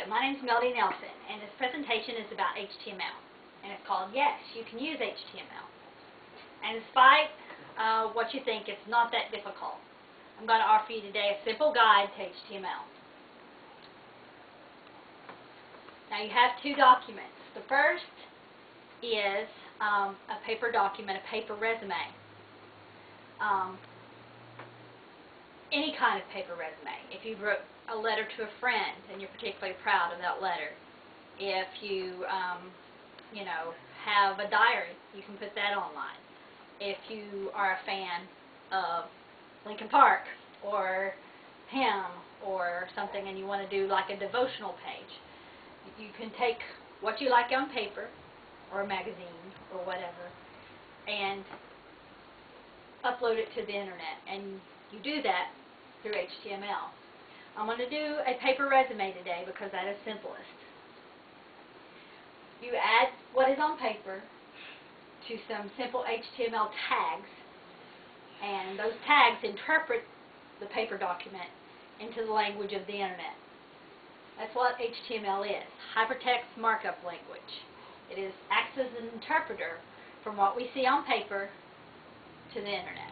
my name is Melody Nelson, and this presentation is about HTML, and it's called Yes, You Can Use HTML. And despite what you think, it's not that difficult. I'm going to offer you today a simple guide to HTML. Now you have two documents. The first is a paper document, a paper resume. Any kind of paper resume. If you wrote a letter to a friend and you're particularly proud of that letter, if you, have a diary, you can put that online. If you are a fan of Linkin Park or him or something and you want to do like a devotional page, you can take what you like on paper or a magazine or whatever and upload it to the internet, and you do that through HTML. I'm going to do a paper resume today because that is simplest. You add what is on paper to some simple HTML tags, and those tags interpret the paper document into the language of the internet. That's what HTML is, hypertext markup language. It acts as an interpreter from what we see on paper to the internet.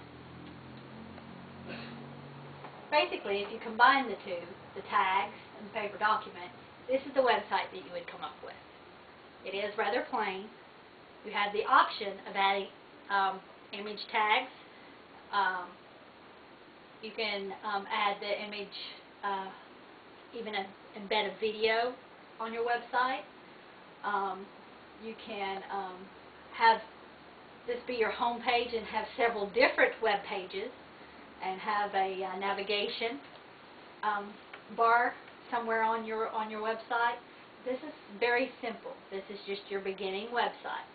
Basically, if you combine the two, the tags and the paper document, this is the website that you would come up with. It is rather plain. You have the option of adding image tags. You can add the image, even embed a video on your website. You can have this be your home page and have several different web pages and have a navigation bar somewhere on your website. This is very simple. This is just your beginning website.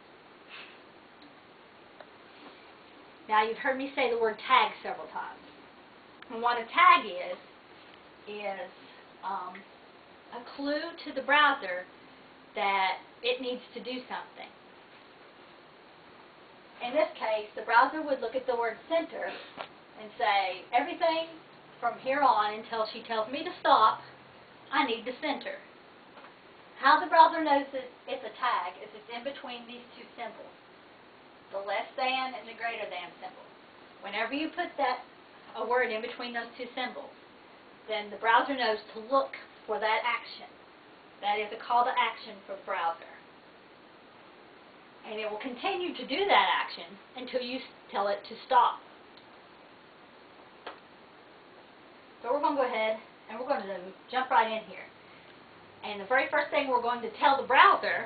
Now, you've heard me say the word tag several times. And what a tag is a clue to the browser that it needs to do something. In this case, the browser would look at the word center and say, everything from here on until she tells me to stop, I need to center. How the browser knows that it's a tag is it's in between these two symbols, the less than and the greater than symbol. Whenever you put a word in between those two symbols, then the browser knows to look for that action. That is a call to action for the browser. And it will continue to do that action until you tell it to stop. So we're going to go ahead and we're going to jump right in here. And the very first thing we're going to tell the browser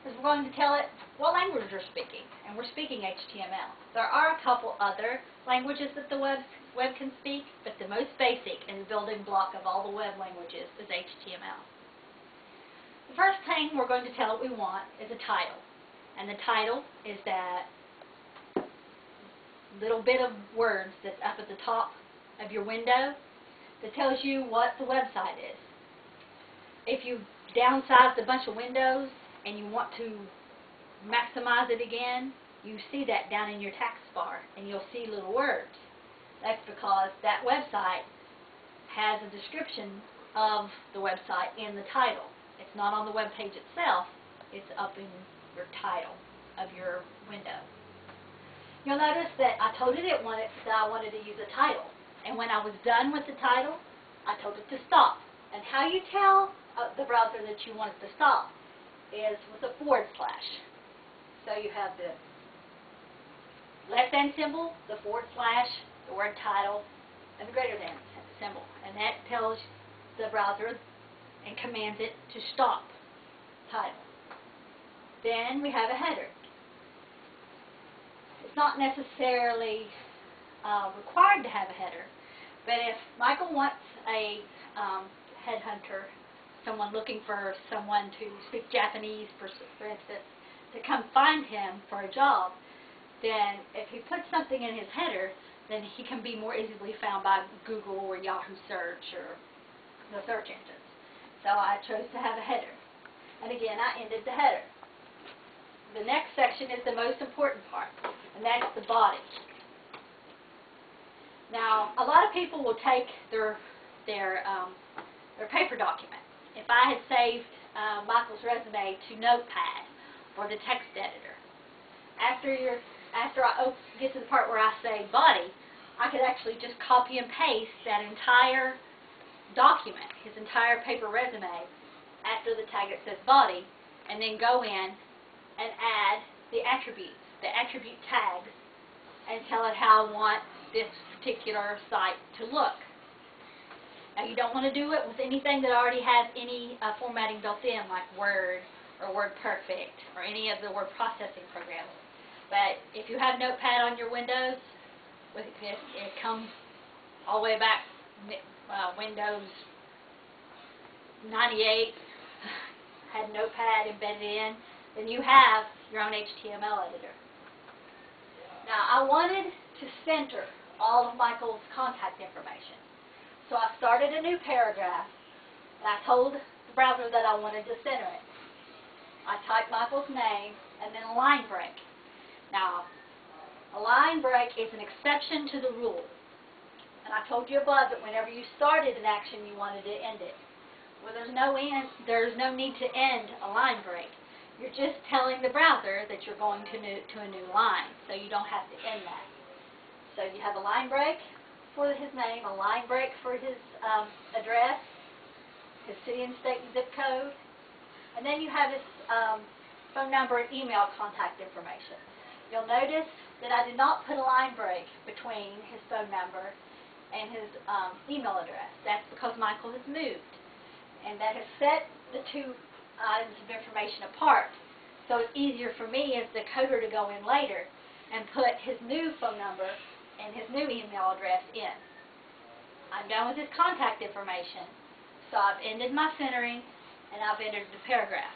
is we're going to tell it what language we're speaking. And we're speaking HTML. There are a couple other languages that the web can speak, but the most basic and the building block of all the web languages is HTML. The first thing we're going to tell it we want is a title. And the title is that little bit of words that's up at the top of your window that tells you what the website is. If you downsized a bunch of windows and you want to maximize it again, you see that down in your task bar and you'll see little words. That's because that website has a description of the website in the title. It's not on the web page itself, it's up in your title of your window. You'll notice that I told it that I wanted to use a title. And when I was done with the title, I told it to stop. And how you tell the browser that you want it to stop is with a /. So you have the less than symbol, the /, the word title, and the greater than symbol. And that tells the browser and commands it to stop title. Then we have a header. It's not necessarily required to have a header, but if Michael wants a headhunter, someone looking for someone to speak Japanese, for instance, to come find him for a job, then if he puts something in his header, then he can be more easily found by Google or Yahoo search or the search engines. So I chose to have a header. And again, I ended the header. The next section is the most important part, and that's the body. Now, a lot of people will take their paper document if I had saved Michael's resume to Notepad or the text editor, after I get to the part where I say body, I could actually just copy and paste that entire document, his entire paper resume, after the tag that says body, and then go in and add the attribute tags, and tell it how I want this particular site to look. Now, you don't want to do it with anything that already has any formatting built in, like Word or WordPerfect or any of the word processing programs. But if you have Notepad on your Windows, it comes all the way back, Windows 98 had Notepad embedded in, then you have your own HTML editor. Now, I wanted to center all of Michael's contact information. So I started a new paragraph, and I told the browser that I wanted to center it. I typed Michael's name, and then a line break. Now, a line break is an exception to the rule. And I told you above that whenever you started an action, you wanted to end it. Well, there's no need to end a line break. You're just telling the browser that you're going to a new line, so you don't have to end that. So you have a line break for his name, a line break for his address, his city and state and zip code, and then you have his phone number and email contact information. You'll notice that I did not put a line break between his phone number and his email address. That's because Michael has moved, and that has set the two items of information apart. So it's easier for me as the coder to go in later and put his new phone number and his new email address in. I'm done with his contact information, so I've ended my centering and I've entered the paragraph.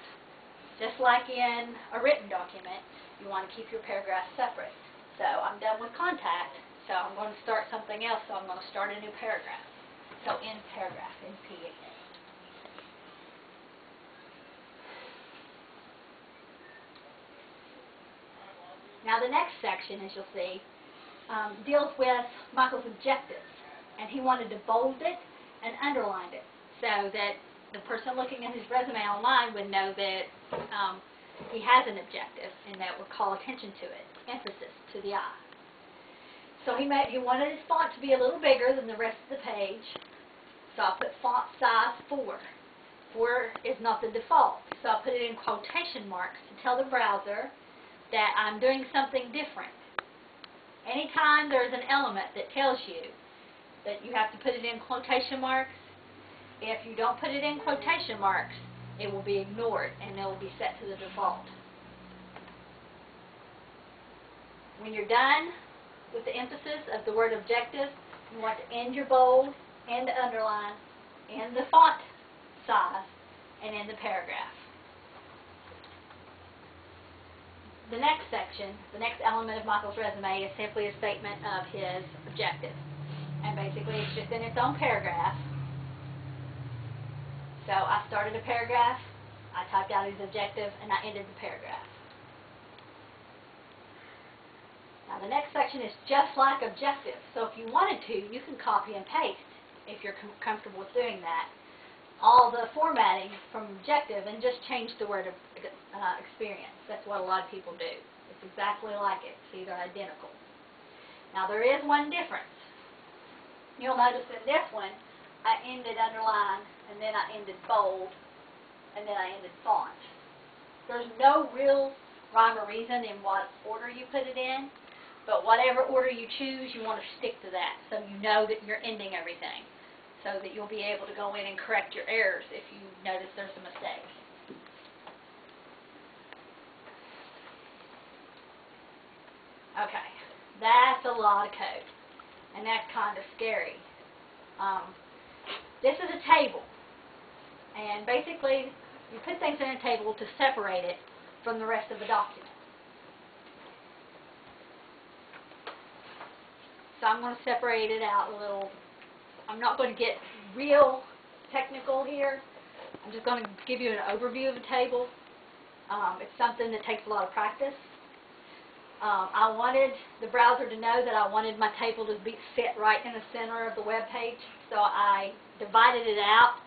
Just like in a written document, you want to keep your paragraphs separate. So I'm done with contact, so I'm going to start something else, so I'm going to start a new paragraph. So end paragraph, NP again. Now the next section, as you'll see, deals with Michael's objectives, and he wanted to bold it and underline it so that the person looking at his resume online would know that he has an objective and that would call attention to it, emphasis to the eye. So he wanted his font to be a little bigger than the rest of the page, so I put font size 4. 4 is not the default, so I put it in quotation marks to tell the browser that I'm doing something different. Anytime there's an element that tells you that you have to put it in quotation marks, if you don't put it in quotation marks, it will be ignored and it will be set to the default. When you're done with the emphasis of the word objective, you want to end your bold, end the underline, end the font size, and end the paragraph. The next section, the next element of Michael's resume is simply a statement of his objective. And basically it's just in its own paragraph. So I started a paragraph, I typed out his objective, and I ended the paragraph. Now the next section is just like objective. So if you wanted to, you can copy and paste, if you're comfortable with doing that, all the formatting from objective and just change the word experience. That's what a lot of people do. It's exactly like it. It's either identical. Now there is one difference. You'll notice in this one, I ended underline, and then I ended bold, and then I ended font. There's no real rhyme or reason in what order you put it in, but whatever order you choose, you want to stick to that so you know that you're ending everything, so that you'll be able to go in and correct your errors if you notice there's a mistake. Okay, that's a lot of code, and that's kind of scary. This is a table, and basically you put things in a table to separate it from the rest of the document. So I'm going to separate it out a little. I'm not going to get real technical here. I'm just going to give you an overview of a table. It's something that takes a lot of practice. I wanted the browser to know that I wanted my table to sit right in the center of the web page, so I divided it out